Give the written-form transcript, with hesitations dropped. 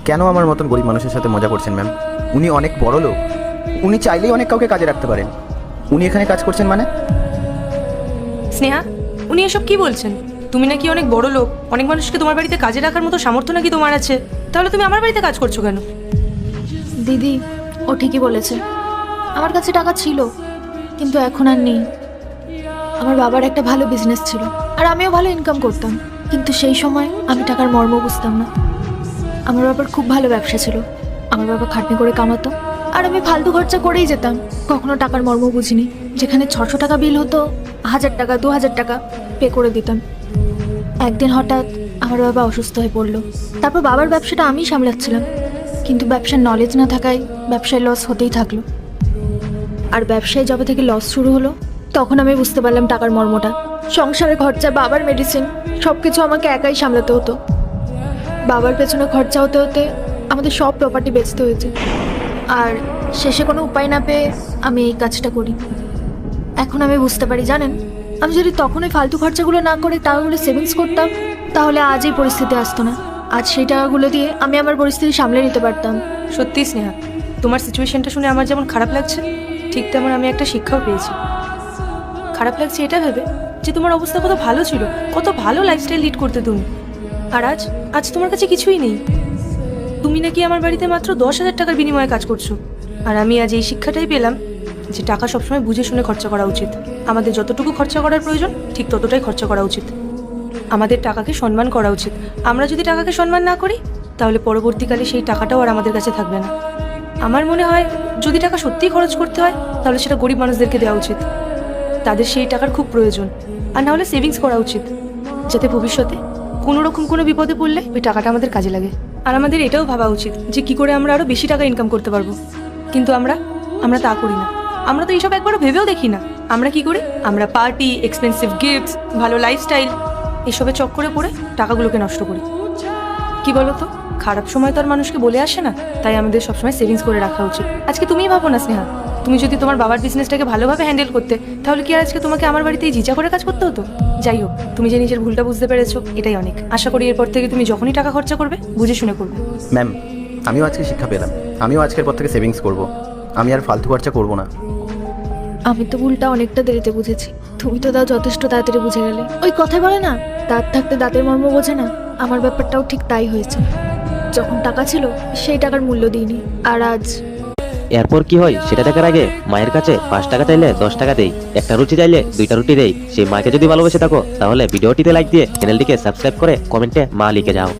কেন আমার মতন গরিব মানুষের সাথে মজা করছেন ম্যাম? উনি অনেক বড় লোক, উনি চাইলেই অনেক কাউকে কাজে রাখতে পারেন। উনি এখানে কাজ করছেন মানে? স্নেহা, উনি এসব কি বলছেন? তুমি নাকি অনেক বড় লোক, অনেক মানুষকে তোমার বাড়িতে কাজে রাখার মতো সামর্থ্য নাকি তোমার আছে, তাহলে তুমি আমার বাড়িতে কাজ করছো কেন? দিদি, ও ঠিকই বলেছে। আমার কাছে টাকা ছিল, কিন্তু এখন আর নেই। আমার বাবার একটা ভালো বিজনেস ছিল, আর আমিও ভালো ইনকাম করতাম, কিন্তু সেই সময় আমি টাকার মর্ম বুঝতাম না। আমার বাবার খুব ভালো ব্যবসা ছিল, আমার বাবা খাটনি করে কামাতো, আর আমি ফালতু খরচা করেই যেতাম। কখনো টাকার মর্ম বুঝিনি। যেখানে 600 টাকা বিল হতো, 1000 টাকা 2000 টাকা পে করে দিতাম। একদিন হঠাৎ আমার বাবা অসুস্থ হয়ে পড়লো। তারপর বাবার ব্যবসাটা আমিই সামলাচ্ছিলাম, কিন্তু ব্যবসার নলেজ না থাকায় ব্যবসায় লস হতেই থাকলো। আর ব্যবসায় যবে থেকে লস শুরু হলো, তখন আমি বুঝতে পারলাম টাকার মর্মটা। সংসারের খরচা, বাবার মেডিসিন, সব কিছু আমাকে একাই সামলাতে হতো। বাবার পেছনে খরচা হতে হতে আমাদের সব প্রপার্টি বেচতে হয়েছে, আর শেষে কোনো উপায় না পেয়ে আমি এই কাজটা করি। এখন আমি বুঝতে পারি, জানেন, আমি যদি তখন ওই ফালতু খরচাগুলো না করে টাকাগুলো সেভিংস করতাম, তাহলে আজ এই পরিস্থিতি আসতো না। আজ সেই টাকাগুলো দিয়ে আমি আমার পরিস্থিতি সামলে নিতে পারতাম। সত্যি স্নেহা, তোমার সিচুয়েশনটা শুনে আমার যেমন খারাপ লাগছে, ঠিক তেমন আমি একটা শিক্ষাও পেয়েছি। খারাপ লাগছে এটা ভেবে যে তোমার অবস্থা কত ভালো ছিল, কত ভালো লাইফস্টাইল লিড করতে তুমি, আর আজ আজ তোমার কাছে কিছুই নেই। তুমি নাকি আমার বাড়িতে মাত্র 10,000 টাকার বিনিময়ে কাজ করছো, আর আমি আজ এই শিক্ষাটাই পেলাম যে টাকা সবসময় বুঝে শুনে খরচা করা উচিত। আমাদের যতটুকু খরচা করার প্রয়োজন ঠিক ততটাই খরচা করা উচিত। আমাদের টাকাকে সম্মান করা উচিত। আমরা যদি টাকাকে সম্মান না করি, তাহলে পরবর্তীকালে সেই টাকাটাও আর আমাদের কাছে থাকবে না। আমার মনে হয় যদি টাকা সত্যিই খরচ করতে হয়, তাহলে সেটা গরিব মানুষদেরকে দেওয়া উচিত। তাদের সেই টাকার খুব প্রয়োজন। আর না হলে সেভিংস করা উচিত, যাতে ভবিষ্যতে কোনো রকম কোনো বিপদে পড়লে ওই টাকাটা আমাদের কাজে লাগে। আর আমাদের এটাও ভাবা উচিত যে কি করে আমরা আরও বেশি টাকা ইনকাম করতে পারবো। কিন্তু আমরা তা করি না। আমরা তো এইসব একবারও ভেবেও দেখি না। আমরা কি করি? আমরা পার্টি, এক্সপেন্সিভ গিফটস, ভালো লাইফস্টাইল, এসবের চক্করে পড়ে টাকাগুলোকে নষ্ট করি। কি বলো তো, খারাপ সময় তো আর মানুষকে বলে আসে না, তাই আমাদের সবসময় সেভিংস করে রাখা উচিত। আজকে তুমিই ভাবো না স্নেহা, তুমি যদি তোমার বাবার বিজনেসটাকে ভালোভাবে হ্যান্ডেল করতে, তাহলে কি আর আজকে তোমাকে আমার বাড়িতে এই জিজা করে কাজ করতে হতো? যাই হোক, তুমি যে নিজের ভুলটা বুঝতে পেরেছো, এটাই অনেক। আশা করি এরপর থেকে তুমি যখনই টাকা খরচা করবে, বুঝে শুনে করবে। ম্যাম, আমিও আজকে শিক্ষা পেলাম। আমিও আজকের পর থেকে সেভিংস করব। আমি আর ফালতু খরচা করব না। আমি তো ভুলটা অনেকটা দেরিতে বুঝেছি, তুমি তো তাও যথেষ্ট তাড়াতাড়ি বুঝে গেলে। ওই কথাই বলে না, দাঁত থাকতে দাঁতের মর্ম বোঝে না। আমার ব্যাপারটাও ঠিক তাই হয়েছে। যখন টাকা ছিল, সেই টাকার মূল্য দিইনি, আর আজ এরপর কি হয় সেটা দেখার আগে মায়ের কাছে 5 টাকা চাইলে 10 টাকা দেই, একটা রুটি চাইলে 2টা রুটি দেই। সেই মাকে যদি ভালোবেসে থাকো, তাহলে ভিডিওটিতে লাইক দিয়ে চ্যানেলটিকে সাবস্ক্রাইব করে কমেন্টে মা লিখে যাও।